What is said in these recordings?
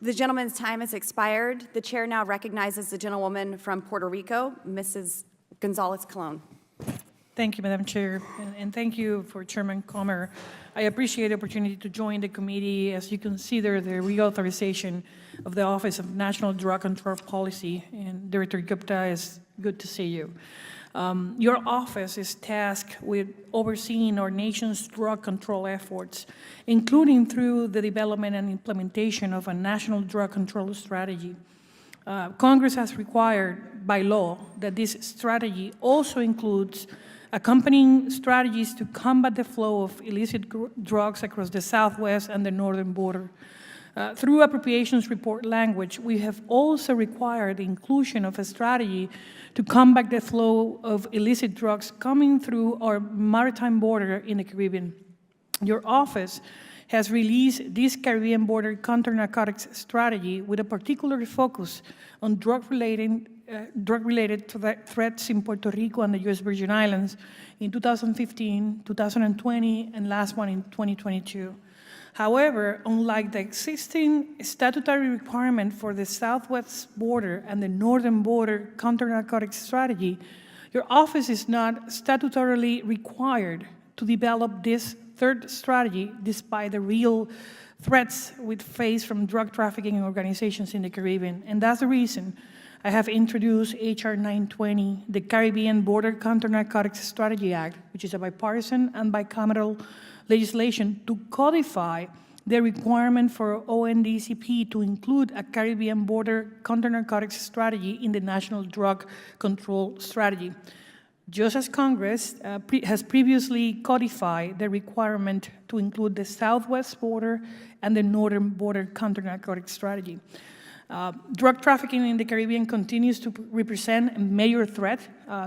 The gentleman's time has expired. The chair now recognizes the gentlewoman from Puerto Rico, Mrs. Gonzalez-Colon. Thank you, Madam Chair, and thank you for Chairman Comer. I appreciate the opportunity to join the committee as you consider the reauthorization of the Office of National Drug Control Policy. And Director Gupta, it's good to see you. Your office is tasked with overseeing our nation's drug control efforts, including through the development and implementation of a national drug control strategy. Congress has required by law that this strategy also includes accompanying strategies to combat the flow of illicit drugs across the southwest and the northern border. Through appropriations report language, we have also required the inclusion of a strategy to combat the flow of illicit drugs coming through our maritime border in the Caribbean. Your office has released this Caribbean border counter-narcotics strategy with a particular focus on drug-related threats in Puerto Rico and the U.S. Virgin Islands in 2015, 2020, and last one in 2022. However, unlike the existing statutory requirement for the southwest border and the northern border counter-narcotics strategy, your office is not statutorily required to develop this third strategy despite the real threats we face from drug trafficking organizations in the Caribbean. And that's the reason I have introduced H.R. 920, the Caribbean Border Counter-Narcotics Strategy Act, which is a bipartisan and bicameral legislation to codify the requirement for ONDCP to include a Caribbean border counter-narcotics strategy in the National Drug Control Strategy. Just as Congress has previously codified the requirement to include the southwest border and the northern border counter-narcotics strategy. Drug trafficking in the Caribbean continues to represent a major threat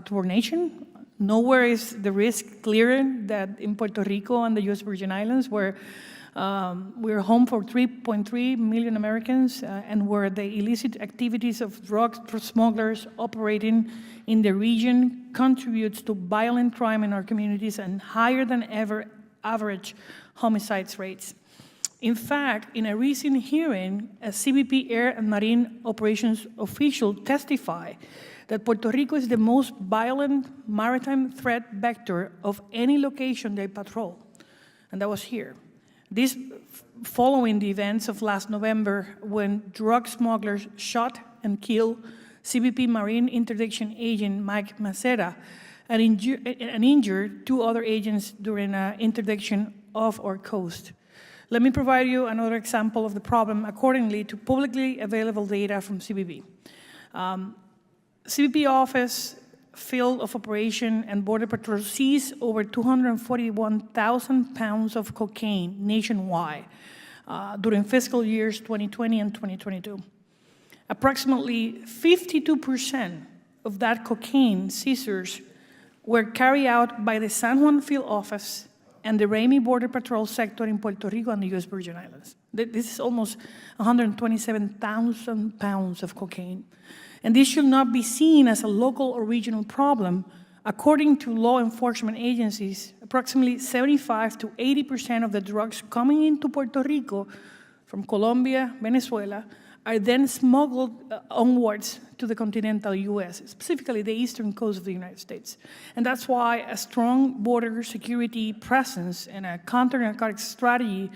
to our nation. Nowhere is the risk clearer than in Puerto Rico and the U.S. Virgin Islands, where we're home for 3.3 million Americans and where the illicit activities of drug smugglers operating in the region contributes to violent crime in our communities and higher than ever average homicides rates. In fact, in a recent hearing, a CBP Air and Marine Operations official testified that Puerto Rico is the most violent maritime threat vector of any location they patrol, and that was here. This following the events of last November when drug smugglers shot and killed CBP Marine Interdiction Agent Mike Macera and injured two other agents during an interdiction off our coast. Let me provide you another example of the problem accordingly to publicly available data from CBP. CBP Office, Field of Operation, and Border Patrol seized over 241,000 pounds of cocaine nationwide during fiscal years 2020 and 2022. Approximately 52% of that cocaine seizures were carried out by the San Juan Field Office and the Ramey Border Patrol sector in Puerto Rico and the U.S. Virgin Islands. This is almost 127,000 pounds of cocaine. And this should not be seen as a local or regional problem. According to law enforcement agencies, approximately 75 to 80% of the drugs coming into Puerto Rico from Colombia, Venezuela, are then smuggled onwards to the continental U.S., specifically the eastern coast of the United States. And that's why a strong border security presence and a counter-narcotics strategy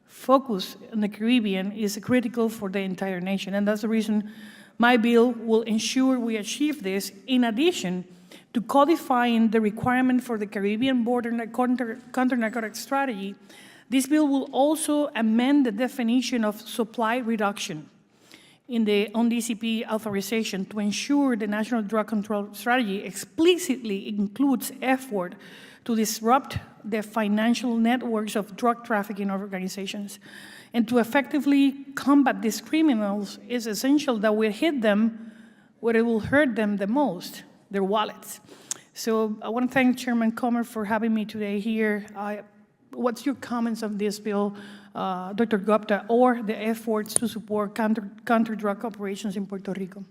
focus on the Caribbean is critical for the entire nation. And that's the reason my bill will ensure we achieve this, in addition to codifying the requirement for the Caribbean border counter-narcotics strategy. This bill will also amend the definition of supply reduction in the ONDCP authorization to ensure the National Drug Control Strategy explicitly includes effort to disrupt the financial networks of drug trafficking organizations. And to effectively combat these criminals, it's essential that we hit them where it will hurt them the most, their wallets. So I want to thank Chairman Comer for having me today here. What's your comments on this bill, Dr. Gupta, or the efforts to support counter-drug operations in Puerto Rico?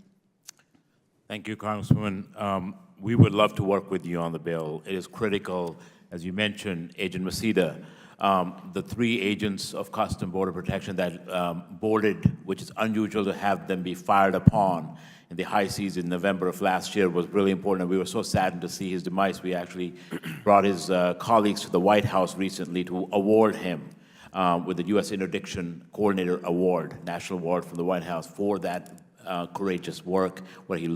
Thank you, Congresswoman. We would love to work with you on the bill. It is critical, as you mentioned, Agent Maceda the 3 agents of Custom Border Protection that boarded, which is unusual to have them be fired upon in the high seas in November of last year, was really important. And we were so saddened to see his demise. We actually brought his colleagues to the White House recently to award him with the U.S. Interdiction Coordinator Award, National Award from the White House for that courageous work, where he